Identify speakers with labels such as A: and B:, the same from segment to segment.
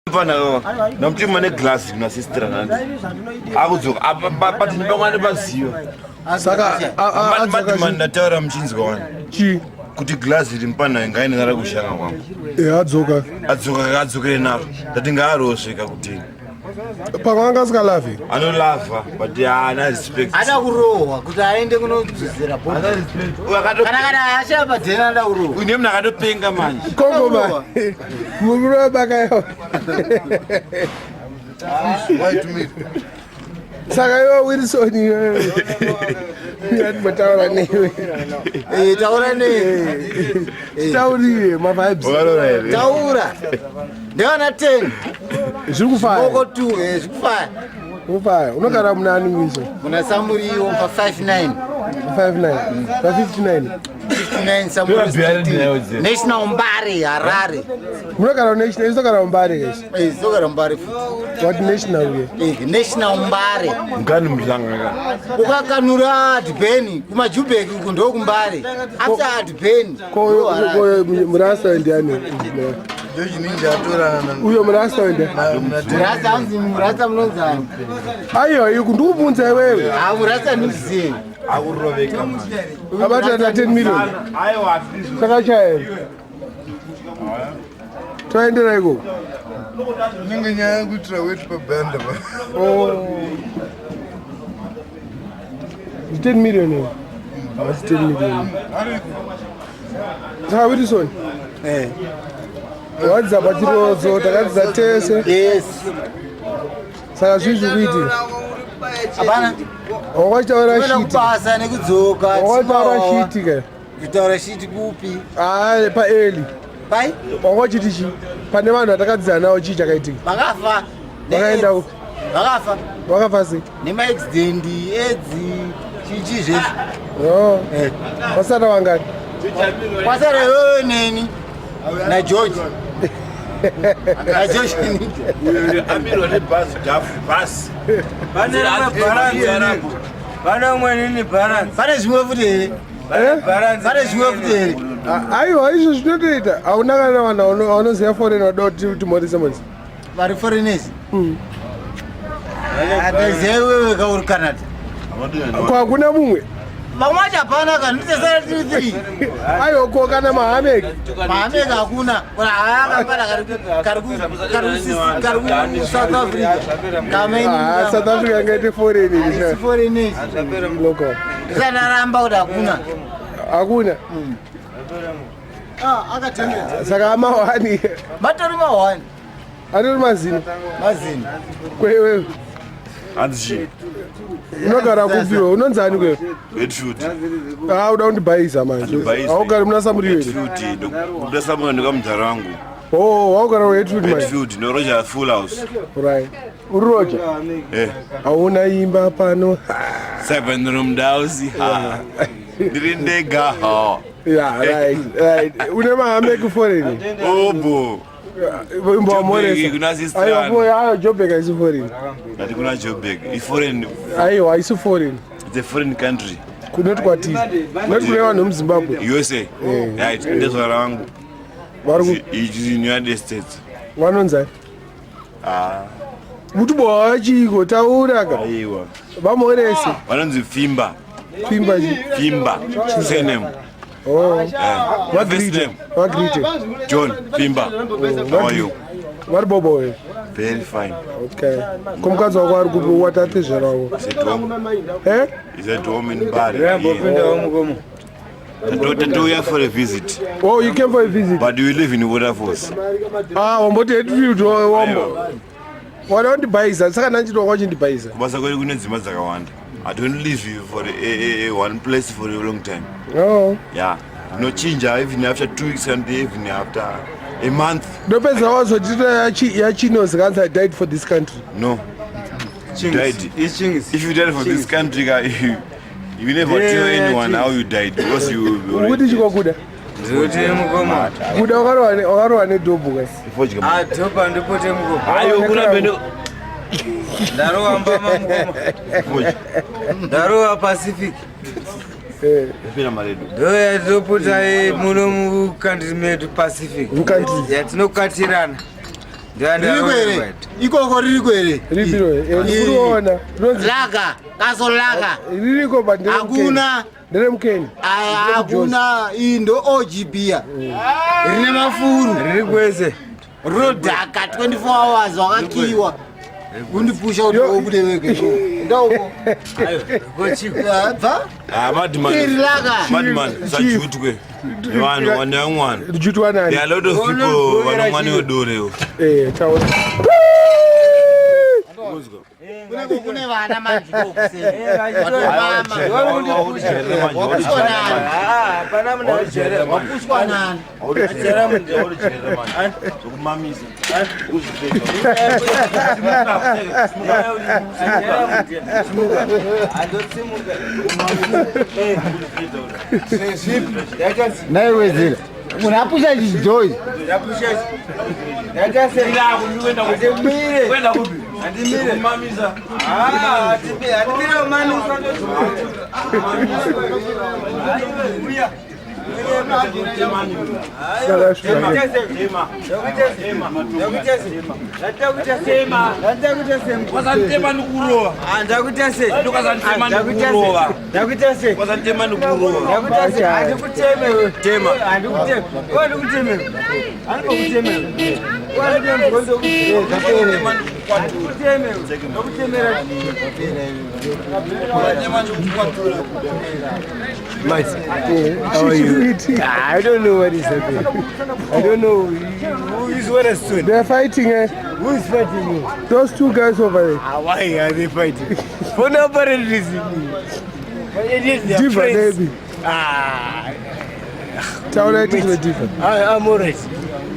A: Pana namtima neglass kuna sister nandi akudzoka apa tinibangwane baziyo
B: saka
A: mandataura muchinzi kwawana
B: chi
A: kuti glass rimpana ngainengara kushanga kwangu adzokere naro ndatingaarosvika kutini
B: pamwe angasingalavi
A: anolava but haana respect
C: ada kurohwa kuti aende kunodzuzira kana asha padhena ada kurohwa
A: uine munhu akatopenga manje
B: kongoma mukurowa bakayo saka iwe Wilson yatibotaura newe
C: taura newe
B: taurire mavibes
C: taura ndevana 10
B: zviri kufaya
C: oko 2 zviri kufaya
B: kufaya unogara muna ani Wilson
C: muna Samuriwo pa 59
B: pa 59
C: Samuriwo National Mbare Harare
B: munogara national izogara Mbare guys
C: izogara Mbare
B: what national
C: National Mbare
A: ngani mhlanga
C: ukakanura adbeni kumajubeki uko ndo kumbare after adbeni
B: ko murasa ndiani uyo murasa wende
C: murasa munonzani
B: ayo ikundikubvunza iwewe
C: murasa ndizive
A: akuroveka
B: abatata 10 million saka chaya toendera ikoko
D: inenge nyaya yekuitira wetu pabhanda
B: 10 million hiyo. Basi 10 million. Wilson. Wadza patirozo takadza tese.
C: Yes.
B: Saka zvizvi kuiti.
C: Apana.
B: Wakaitaura shiti.
C: Kupasa nekudzoka.
B: Wakaitaura shiti ka.
C: Kutaura shiti kupi?
B: Pa Eli.
C: Pai?
B: Wakachiti chi. Pane vanhu vatakadzana nawo chi chakaitika.
C: Vakafa.
B: Vakaenda ku.
C: Vakafa.
B: Vakafa sei?
C: Nema accident, edzi, chichi zvese.
B: Oh. Pasara wangani?
C: Pasara wewe neni? Na George. Na George ni.
A: Amiro ni bus.
E: Pane balance. Pane umwe nini balance.
C: Pane zvimwe futi. Pane zvimwe futi.
B: Aiwa izvo zvinotoita. Hauna kana vanhu vanoziva foreign vadoti kuti morisa morisa.
C: Vari foreigners. Adezewe kauri Canada.
B: Hakuna mumwe.
C: Vamwe hapana kana ndisara 3.
B: Aiwa ko kana Mahamed.
C: Mahamed hakuna. Kuna akapara kari South Africa. Kama
B: South Africa ngaite foreign izvo.
C: Foreigners.
B: Local.
C: Sana ramba kuti hakuna.
B: Hakuna.
C: Akatengeza.
B: Saka amawani.
C: Matori mawani.
B: Ari mazino.
C: Mazino.
B: Kwewe.
A: Anzi.
B: Unogara kupiwa unonzani kwewe?
A: Bedford.
B: Uda kundibhaisa manje. Augari muna Samuriwo here.
A: Bedford. Ndoda Samuriwo ndokamudhara wangu.
B: Oh, waugara weHedford manje.
A: Bedford no Roger Full House.
B: Right. Uri Roger? Hauna imba pano.
A: 7 room house. Ndiri ndega.
B: Yeah, right. Une Mahamed foreign.
A: Obo.
B: Imba moresa.
A: Kuna sister.
B: Ayo Joburg is foreign.
A: Ngati kuna Joburg. I foreign.
B: Aiwa isu foreign.
A: It's a foreign country.
B: Kunoti kwati. Not kune vanhu muZimbabwe.
A: USA. Right. Ndezvara wangu.
B: Vari
A: United States.
B: vanonzani? Mutubo wachiko taura ka.
A: Aiwa.
B: Vamorese.
A: Vanonzi Fimba.
B: Fimba chi.
A: Fimba. Surname.
B: Oh.
A: First name.
B: Wagrite.
A: John Fimba. How are you?
B: Vari bobo we.
A: Very fine.
B: Okay. Kumukadzi wako ari kupi watate zvarawo.
A: He's at home. He's at home in Bari. Tato here for a visit.
B: Oh, you came for a visit?
A: But you live in Waterfalls.
B: Wamboti Hedfield wambo. Wada undibhaisa, saka nanchito wachindibhaisa.
A: Kubasa kweli kune dzimba dzakawanda. I don't live for one place for a long time.
B: Oh.
A: Yeah. No change even after 2 weeks and even after a month.
B: Ndopedza wazotita yachinozi kanzi I died for this country.
A: No. Died. If you died for this country, you never tell anyone how you died because you.
B: Kuti chikokuda? Kuda wakarowa nedhobhu kasi.
E: Dhoba ndipote mugoma.
A: Ayo kuna bendo.
E: Ndarowa mbama mugoma. Ndarowa Pacific.
A: Pina maredo.
E: Ndoya ndopota muno mukantri medu Pacific.
B: Mukantri.
E: Yatinokatirana.
C: ikoko riri kwere
B: ririona
C: laga kasolaga
B: ririko
C: hakuna
B: nderemukeni
C: hakuna indo ojibia rine mafuru
E: riri kwese
C: rodhaka 24 hours wakakiwa kundipusha kuti obude weke ndoko bva
A: madman sajutwe vanhu vane mwana
B: rijutwa nani
A: there are a lot of people vane mwana yodorewo
B: taona
C: kune vana manje wapushwa nani naiwezera munhu apusha chijoyi
B: How are you?
E: I don't know what is happening. I don't know who is what is doing.
B: They're fighting, eh?
E: Who is fighting you?
B: Those two guys over there.
E: Why are they fighting? For no apparent reason.
B: Diva, baby. Taula it is Diva.
E: I'm alright.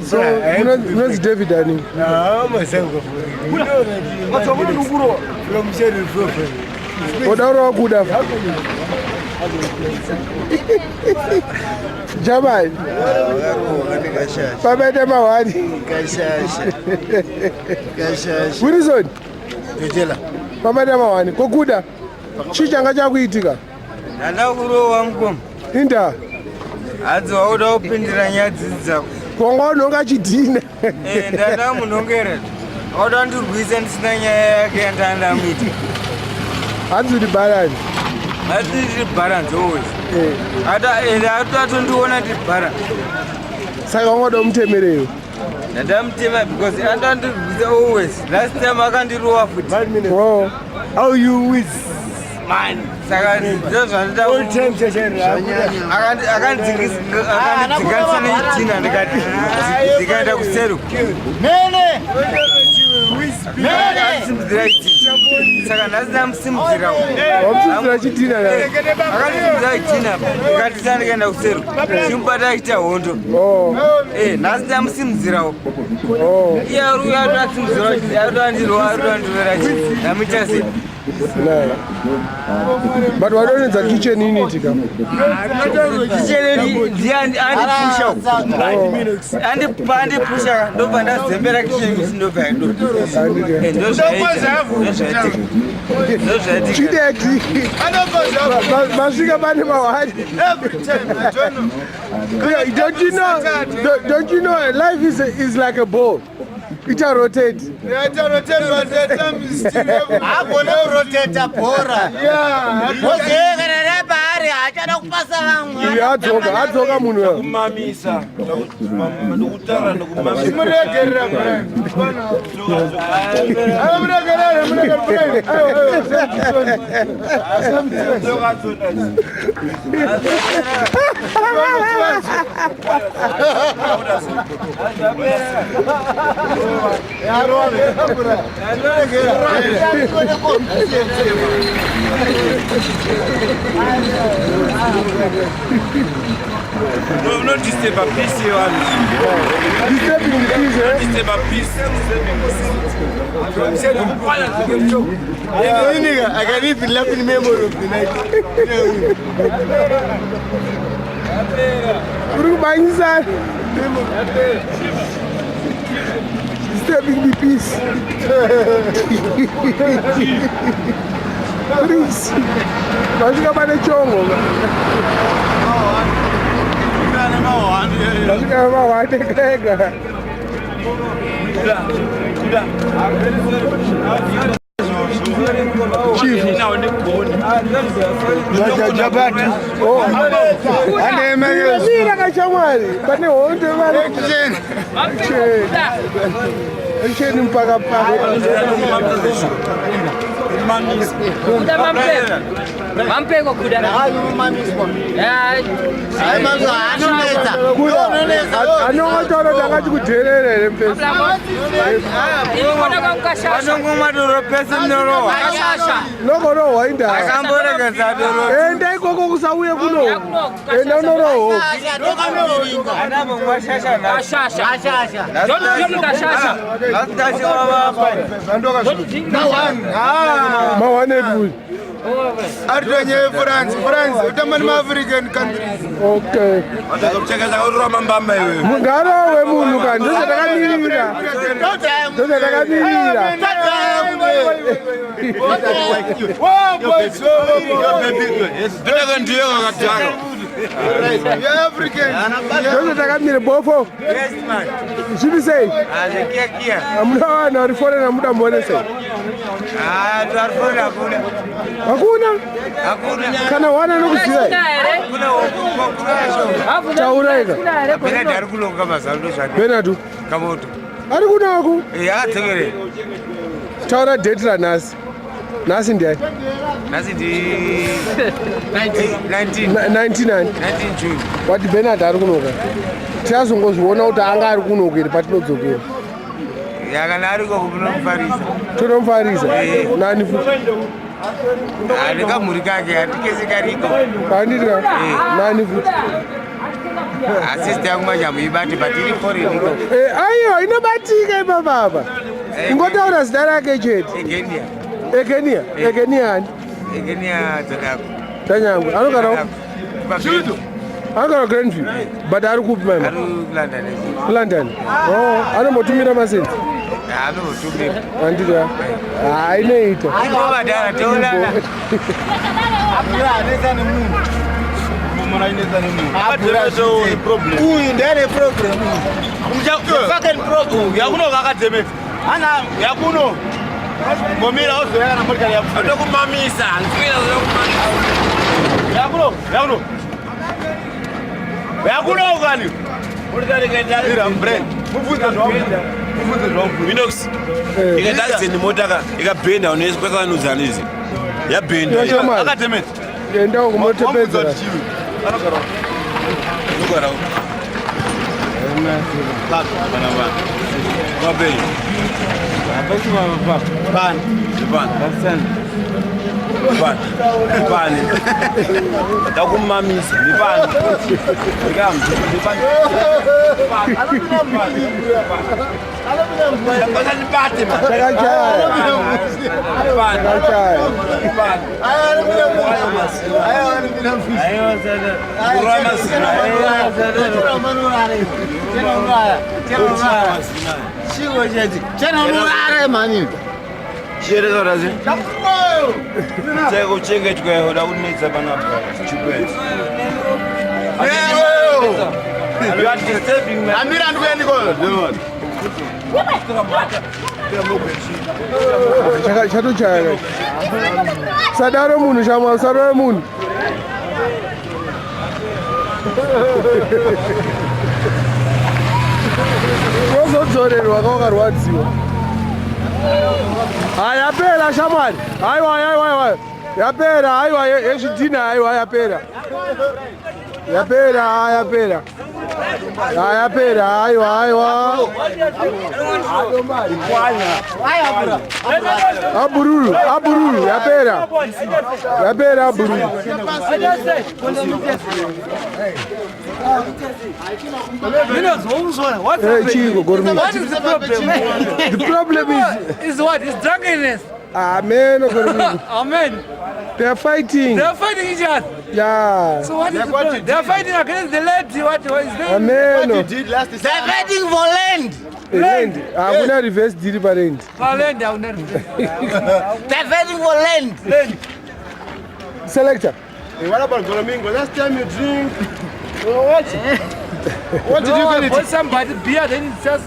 B: So, where's David Danny?
E: I'm myself. What's up from Sheriff Prophet?
B: What are good after? Jamal. Papa de Mawadi. Wilson. Papa de Mawadi. Kokuda. Chichanga chakuitika.
E: Ndanakurowa mkomo.
B: Inda.
E: Adzi wauda kupindira nyadzi dzako.
B: Kongo unonga chidhina.
E: Ndada munongera. Wauda ndirwisa ndisina nyaya yake yandandamuita.
B: Hands with the balance.
E: I think the balance always. I don't want the balance.
B: Saka ngodo mtemerero.
E: Ndamtema because I don't always. Last time I can't do off with 1 minute.
B: Oh,
E: how you with man? Saka just all time session. I can't tina ndikaenda kusero. Nene. Saka ndazina msimudzira
B: wamsimudzira chitina
E: akasimudzira chitina ikatisa ndikaenda kusero chimubata aita hondo nhasi ndamusimudzirawo iye arasimudzira aruandirwera ndamuita sei
B: but wadonedza kitchen unit ka
E: kitchen andipusha ndobva ndazembera kitchen unit ndobva
B: chideki masvika pane mawadi don't you know life is like a ball. It rotate.
C: It rotate, but the time is still able to rotate a bora. Yeah.
B: Atoka munhu
A: kumamisa ndokutara nokumamisa No, not disturb a piece here.
B: Disturbing the peace, eh?
A: Disturb a piece.
E: I can even laugh in memory of the night.
B: Disturbing the peace. Please. Masika bane chongo. Masika mawate kega. Mira kachamwari pane hondo vari echeni mpaka
F: Mampeko kuda.
B: anongotaura takati kudherere mpesa nokorohwa enda ikoko kusauye kuno enda unoroho mawanetuzi
D: France, utamani ma-African countries.
B: Okay. Mungaro wemunhu kandi ndozvatakamirira. Ndozvatakamira bofo. Zvipi sei? Hamuna vanhu vari foreign hamuda muone sei? Hakuna? Kana wana nokuziva tauraika Benadu ari kunako taura date ranhasi nhasi ndiani 99 wati Benard ari kunoka tiazongozviona kuti anga ari kunoka iri patinodzokera tonomufarisa nani futi
E: Kamuri kake hatikese kariko.
B: Pandira nani futi
E: assist yangu majamuibate patiri foreign iko.
B: Aiyo inobatika ipapapa. Ingotaura zita rake chete. Egenia ani?
E: Egenia dzakako.
B: Tanyangu anogara
E: Chiuto.
B: Anogara Grandview but ari kupi mama?
E: Ari London.
B: London. Oh, anomotumira masenzi.
E: Anomotumira.
B: Andira. Inoita.
E: Inobadara tola.
C: Uyu ndane program. Fucking program. Yakuno kakademeta. Ana yakuno. Ngomira ozoya na motokari yakuno. Ndokumamisa. Yakuno. Yakuno ukani. Motokari kaenda ira brand. Mufunza zvamu. Minox. Ikatazi ni motaka ikabenda unoiswa kanuzanizi. Yabenda. Akademeta.
B: Enda kumotepedzera.
A: Agora Vai bem. Ban. Tá com mamisa. Ban. Digamos. Ban.
B: chatochaya sadaro munhu shamwa sadaro munhu wozodzorerwa kawakarwadziwa yapera shamwari aiwa yapera aiwa yezvidhina aiwa yapera aiwa abururu yapera abururu Chico,
F: what is the problem?
B: The problem
F: is what? Is drunkenness.
B: Amen.
F: Amen.
B: They are fighting.
F: They are fighting each other.
B: Yeah.
F: So what is the problem? They are fighting against the land. What is that?
B: Amen.
C: What you did last time. They are fighting for land.
B: Land. I will not reverse the land.
F: For land, I will not reverse.
C: They are fighting for land.
B: Selector.
D: Hey, what about Golomingo? Last time you drink. What? What did you get?
F: When somebody beer, then it's just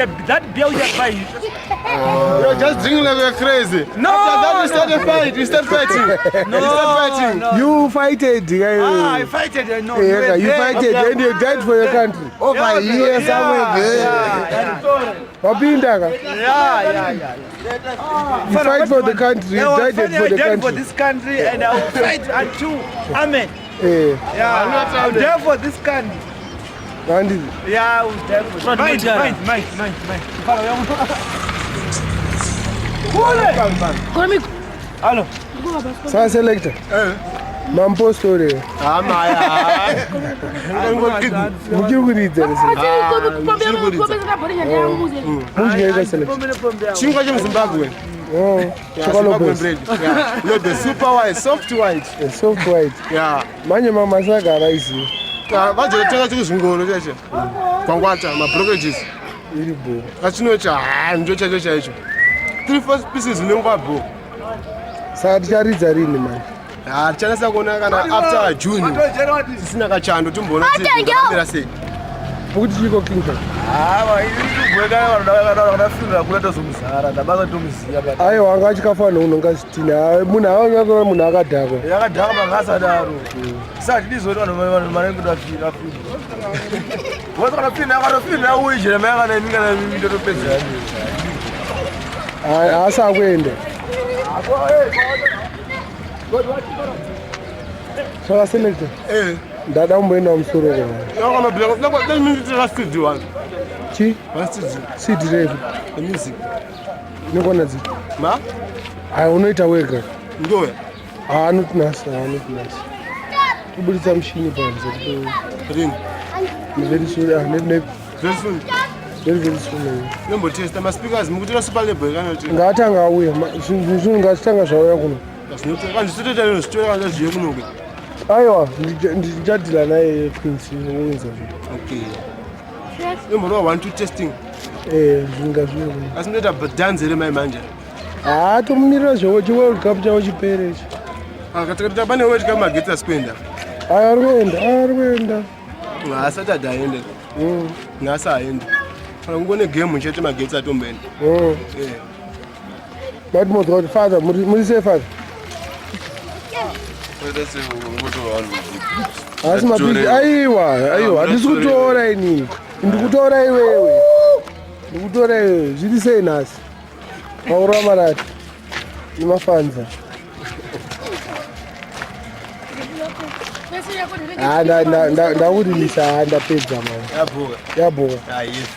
F: that beer you just buy.
B: You're just drinking like you're crazy.
F: No.
B: After that, we start a fight. We start fighting.
F: No,
B: we start fighting.
F: no.
E: You fighted.
F: I fighted. No,
E: Yeah, you fighted and you died for your country. Over here somewhere there. Wapindaka.
F: Yeah.
E: You fight for the country. You died for the
F: died for
E: country.
F: this country and I will fight until Amen.
E: Yeah.
F: Yeah, I'm there for this country.
E: And
F: Yeah, I will die for Mine. Hello.
E: Sasa selector. Mampo story. Mujuru kunidza mujuru selector.
B: Chingwa cha Zimbabwe.
E: Oh,
B: Zimbabwe
E: chocolate
B: bread. Yeah. Look, the super white, soft white.
E: soft white.
B: Yeah.
E: Manye mama saka raisi.
B: Vajotenga chikuzvingoro chacho. Kwangwata, mabrokages.
E: Iri bo.
B: Kachinocha, ndo chacho chaicho. 3 pieces nengwabho.
E: Saka ticharidza rini manje.
B: Chanasa kuona kana after June. Sisina kachando timbona kumira sei.
E: Kuti chiko King Kong. Ayo wanga chikafana unonga chitina. Munhu awanyakora munhu akadhakwa.
F: Yakadhaka mangasadaro. Sasa ndizoti vanhu mari kudafira. What's akatofina uijira manga na minga na mimi ndo topedza.
E: Asa akwende. Saka selector. Ndada kumboenda musoro kwa.
B: Yakona bila. Let me just do one.
E: Chi?
B: What's it?
E: CD refu.
B: The music.
E: Nokona dzi.
B: Ma?
E: Aya unoita wega.
B: Ngoya.
E: Anotinasa. Kubuditsa mushini panze.
B: Ring.
E: Very soon.
B: Very soon.
E: Very soon.
B: Nembo testa ma speakers mukutira super label kana kuti.
E: Ngatanga auya. Zvinhu ngatanga zvauya kuno.
B: Asinote kanzi sitoita story kana zviye kunoke.
E: Aiwa, ndichadhila naye Prince uwenza.
B: Okay. Nembo no want to testing.
E: Zvinga zviyo.
B: Asinoita dance ere mai manje.
E: Tomunirira zvowo chiworld cup chavo chipere ichi.
B: Katika pane world cup magetsi asipenda.
E: Ari kuenda.
B: Asati adaende. Ngasa aende. Kana ngone game chete magetsi atomboenda.
E: But most God father, muri say father. Asi mapindi aiwa ndisikutora ini. Ndikutora iwewe. Zviri sei nhasi. Maura marati. Nimafanza. Ndakuti ndisahanda pedza manje.
B: Yabuka.
E: Yabuka.
B: Ah, yes.